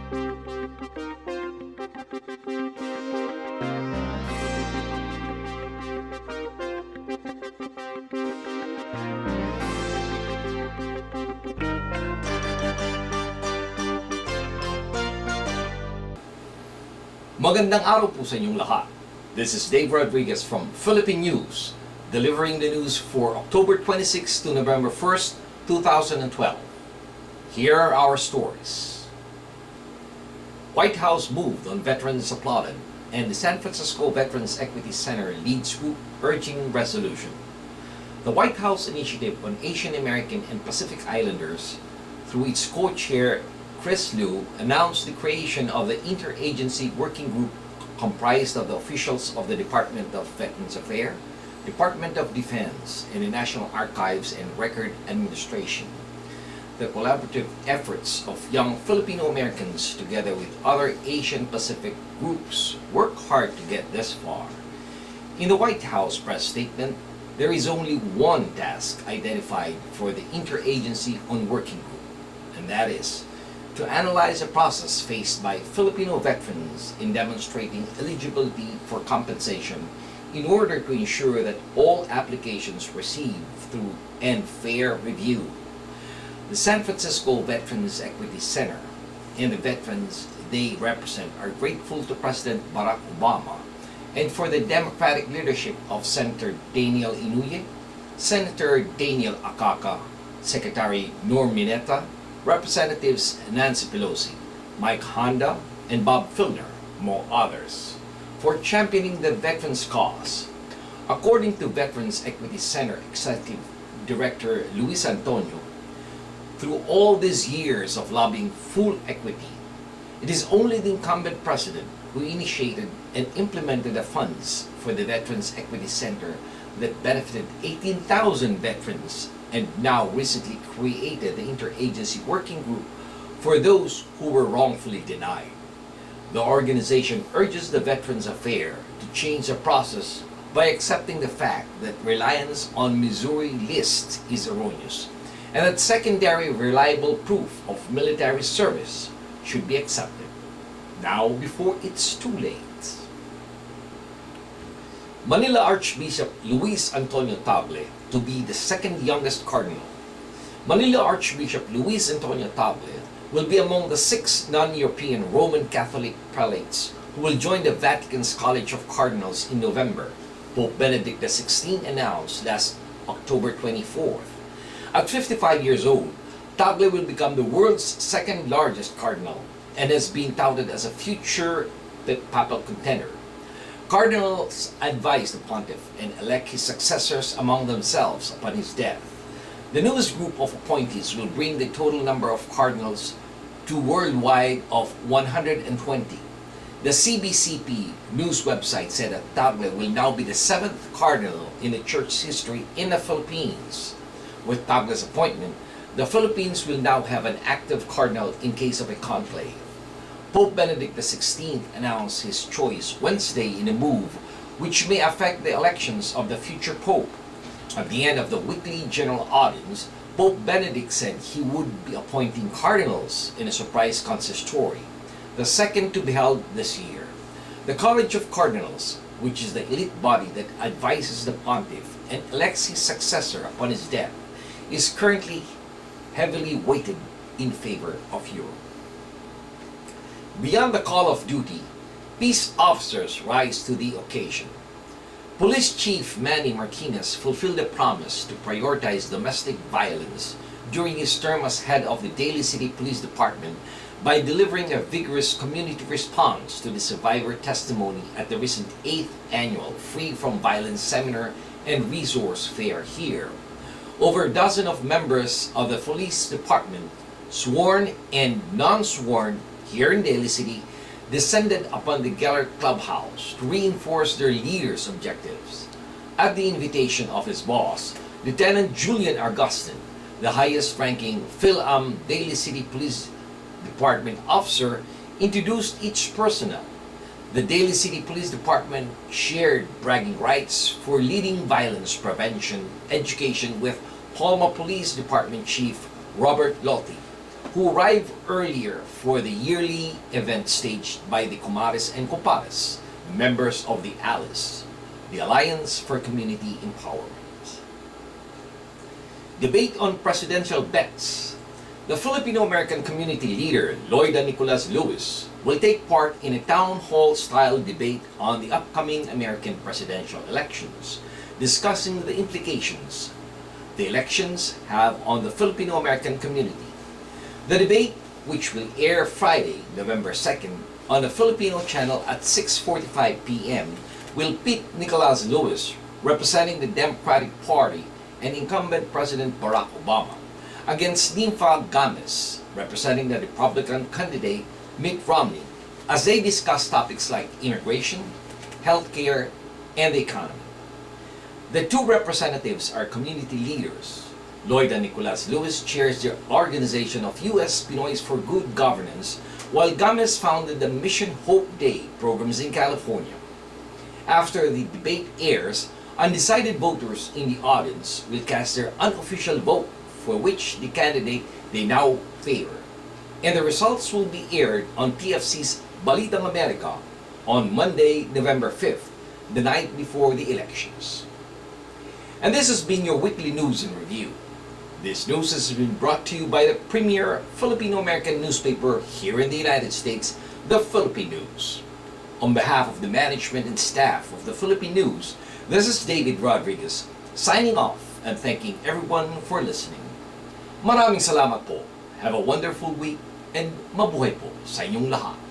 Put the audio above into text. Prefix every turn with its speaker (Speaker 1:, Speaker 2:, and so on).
Speaker 1: Magandang araw po sa inyong lahat. This is Dave Rodriguez from Philippine News, delivering the news for October 26 to November 1st, 2012. Here are our stories. White House moved on veterans applauded, and the San Francisco Veterans Equity Center leads group urging resolution. The White House Initiative on Asian American and Pacific Islanders, through its co-chair Chris Liu, announced the creation of the Interagency Working Group comprised of the officials of the Department of Veterans Affairs, Department of Defense, and the National Archives and Record Administration. The collaborative efforts of young Filipino Americans together with other Asian Pacific groups work hard to get this far. In the White House press statement, there is only one task identified for the Interagency on Working Group, and that is to analyze the process faced by Filipino veterans in demonstrating eligibility for compensation in order to ensure that all applications receive through and fair review. The San Francisco Veterans Equity Center and the veterans they represent are grateful to President Barack Obama and for the democratic leadership of Senator Daniel Inouye, Senator Daniel Akaka, Secretary Norm Mineta, Representatives Nancy Pelosi, Mike Honda, and Bob Filner, among others, for championing the veterans' cause. According to Veterans Equity Center Executive Director Luis Antonio, through all these years of lobbying full equity, it is only the incumbent president who initiated and implemented the funds for the Veterans Equity Center that benefited 18,000 veterans and now recently created the Interagency Working Group for those who were wrongfully denied. The organization urges the Veterans Affairs to change the process by accepting the fact that reliance on Missouri list is erroneous and that secondary reliable proof of military service should be accepted now before it's too late. Manila Archbishop Luis Antonio Tagle to be the second youngest cardinal. Manila Archbishop Luis Antonio Tagle will be among the 6 non-European Roman Catholic prelates who will join the Vatican's College of Cardinals in November, Pope Benedict XVI announced last October 24th. At 55 years old, Tagle will become the world's second largest cardinal and has been touted as a future papal contender. Cardinals advise the pontiff and elect his successors among themselves upon his death. The newest group of appointees will bring the total number of cardinals to worldwide of 120. The CBCP news website said that Tagle will now be the 7th cardinal in the church's history in the Philippines. With Tagle's appointment, the Philippines will now have an active cardinal in case of a conclave. Pope Benedict XVI announced his choice Wednesday in a move which may affect the elections of the future Pope. At the end of the weekly general audience, Pope Benedict said he would be appointing cardinals in a surprise consistory, the second to be held this year. The College of Cardinals, which is the elite body that advises the pontiff and elects his successor upon his death, is currently heavily weighted in favor of Europe. Beyond the call of duty, peace officers rise to the occasion. Police Chief Manny Martinez fulfilled the promise to prioritize domestic violence during his term as head of the Daly City Police Department by delivering a vigorous community response to the survivor testimony at the recent 8th annual Free from Violence Seminar and Resource Fair here. Over a dozen of members of the police department, sworn and non-sworn here in Daly City, descended upon the Gellert Clubhouse to reinforce their leader's objectives. At the invitation of his boss, Lieutenant Julian Augustin, the highest-ranking Phil-Am Daly City Police Department officer, introduced each personnel. The Daly City Police Department shared bragging rights for leading violence prevention education with Palma Police Department Chief Robert Lotti, who arrive earlier for the yearly event staged by the Comares and Compadres, members of the ALICE, the Alliance for Community Empowerment. Debate on presidential bets. The Filipino-American community leader, Loida Nicolas Lewis, will take part in a town hall-style debate on the upcoming American presidential elections, discussing the implications the elections have on the Filipino-American community. The debate, which will air Friday, November 2nd, on the Filipino channel at 6:45 p.m., will pit Nicolas Lewis, representing the Democratic Party and incumbent President Barack Obama, against Ninfa Games, representing the Republican candidate Mitt Romney, as they discuss topics like immigration, healthcare, and the economy. The two representatives are community leaders. Loida Nicolas Lewis chairs the Organization of U.S. Pinoys for Good Governance, while Games founded the Mission Hope Day programs in California. After the debate airs, undecided voters in the audience will cast their unofficial vote for which the candidate they now favor, and the results will be aired on TFC's Balitang America on Monday, November 5th, the night before the elections. And this has been your weekly news in review. This news has been brought to you by the premier Filipino-American newspaper here in the United States, the Philippine News. On behalf of the management and staff of the Philippine News, this is David Rodriguez, signing off and thanking everyone for listening. Maraming salamat po. Have a wonderful week and mabuhay po sa inyong lahat.